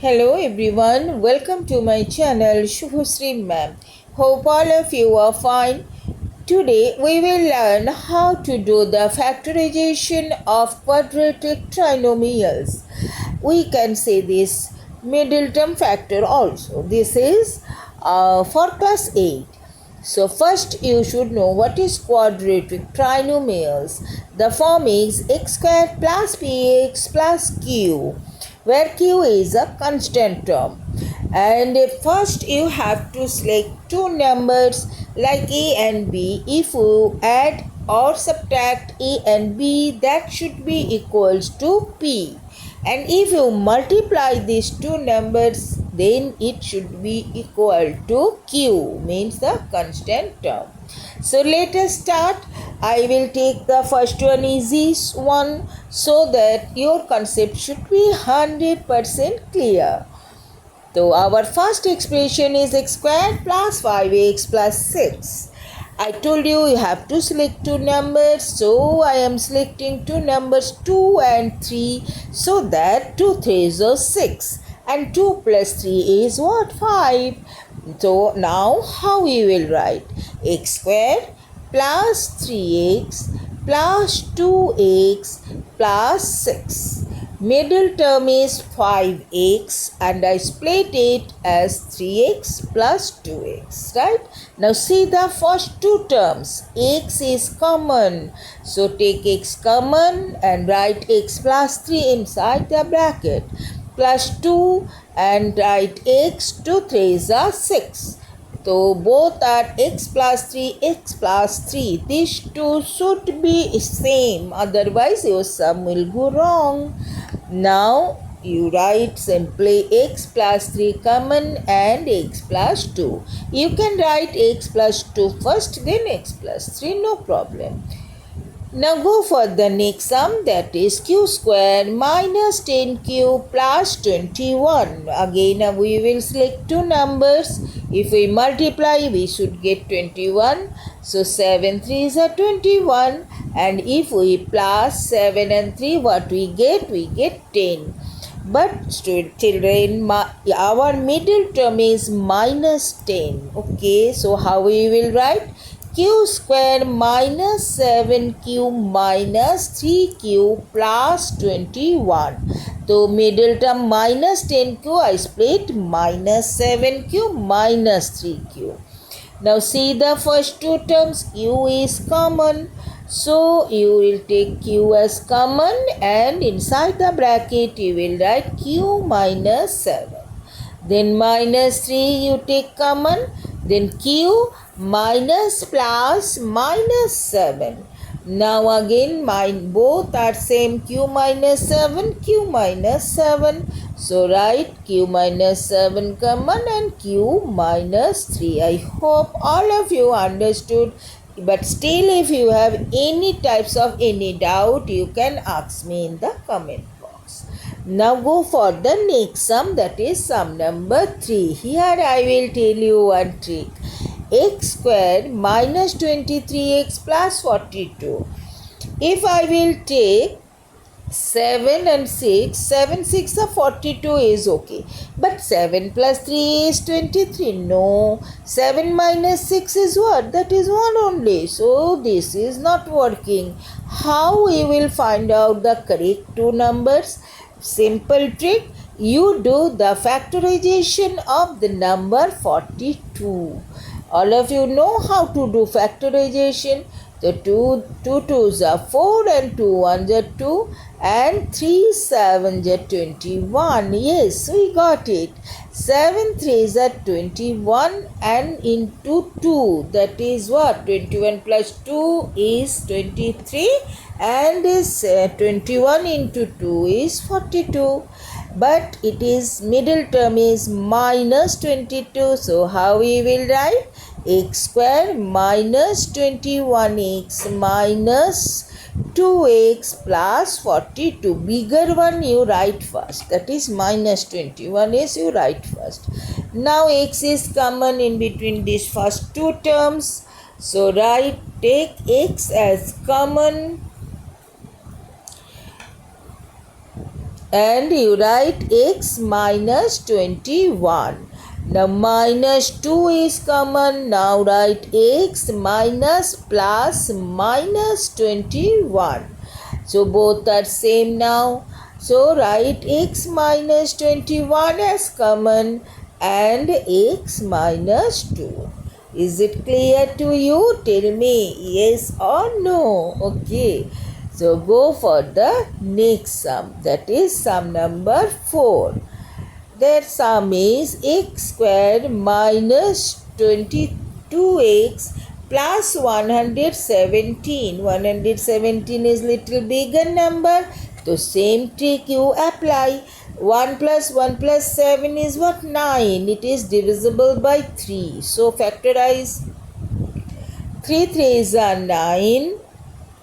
Hello everyone, welcome to my channel Shubhasri Ma'am. Hope all of you are fine. Today we will learn how to do the factorization of quadratic trinomials. We can say this middle term factor also. This is for class 8. So first you should know what is quadratic trinomials. The form is x squared plus px plus q, where q is a constant term. And first you have to select two numbers like a and b. If you add or subtract a and b, that should be equals to p. And if you multiply these two numbers, then it should be equal to q, means the constant term. So let us start. I will take the first one, easy one, so that your concept should be 100% clear. So our first expression is x squared plus 5x plus 6. I told you have to select two numbers, so I am selecting two numbers 2 and 3, so that 2 3s are 6 and 2 plus 3 is what? 5. So now how we will write? X squared plus 3x plus 2x plus 6. Middle term is 5x and I split it as 3x plus 2x, right? Now see the first two terms. X is common. So take x common and write x plus 3 inside the bracket. Plus 2 and write x, 2 3s are 6. So both are x plus 3, x plus 3. These two should be same, otherwise your sum will go wrong. Now you write simply x plus 3 common and x plus 2. You can write x plus 2 first, then x plus 3, no problem. Now go for the next sum, that is q square minus 10q plus 21. Again we will select two numbers. If we multiply, we should get 21. So 7 3s are 21. And if we plus 7 and 3, what we get? We get 10. But children, our middle term is minus 10. Okay, so how we will write? Q square minus 7q minus 3q plus 21. So middle term minus 10q, I split minus 7q minus 3q. Now see the first two terms, q is common. So you will take q as common and inside the bracket you will write q minus 7. Then minus 3 you take common. Then q minus plus minus 7. Now again both are same, q minus 7, q minus 7. So write q minus 7 common and q minus 3. I hope all of you understood. But still if you have any types of any doubt, you can ask me in the comment box. Now go for the next sum, that is sum number 3. Here I will tell you one trick. X squared minus 23x plus 42. If I will take 7 and 6, 7 6 are 42 is okay. But 7 plus 3 is 23. No. 7 minus 6 is what? That is 1 only. So this is not working. How we will find out the correct two numbers? Simple trick. You do the factorization of the number 42. All of you know how to do factorization. The 2 2s are 4 and 2 1s are 2 and 3 7s are 21. Yes, we got it. 7 3s are 21 and into 2. That is what? 21 plus 2 is 23 and is 21 into 2 is 42. But it is middle term is minus 22. So how we will write? X square minus 21x minus 2x plus 42. Bigger one you write first. That is minus 21 is you write first. Now x is common in between these first two terms. So take x as common and you write x minus 21. Now minus 2 is common. Now write x minus plus minus 21. So both are same now. So write x minus 21 as common and x minus 2. Is it clear to you? Tell me yes or no. Okay. So go for the next sum. That is sum number 4. Their sum is x squared minus 22x plus 117. 117 is little bigger number. So same trick you apply. 1 plus 1 plus 7 is what? 9. It is divisible by 3. So factorize. 3 3s are 9.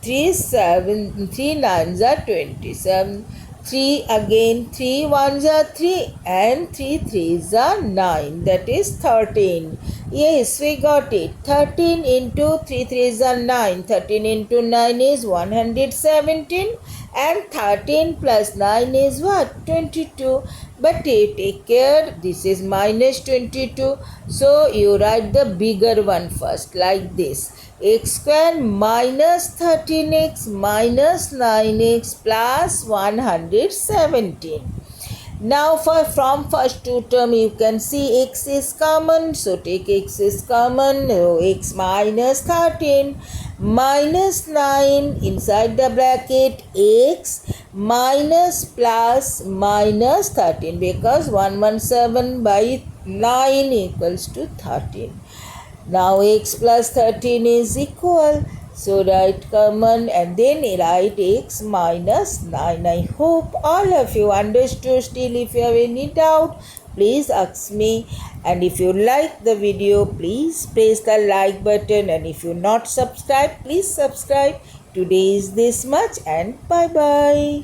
3 nines are 27. 3 again, 3 ones are 3 and 3 threes are 9. That is 13. Yes, we got it. 13 into 3 threes are 9. 13 into 9 is 117 and 13 plus 9 is what? 22. But take care, this is minus 22. So you write the bigger one first like this. X square minus 13x minus 9x plus 117. Now from first two term you can see x is common. So take x is common. So x minus 13 minus 9 inside the bracket x minus plus minus 13 because 117 by 9 equals to 13. Now x plus 13 is equal. So write common and then write x minus 9. I hope all of you understood. Still if you have any doubt, please ask me. And if you like the video, please press the like button. And if you not subscribed, please subscribe. Today is this much and bye bye.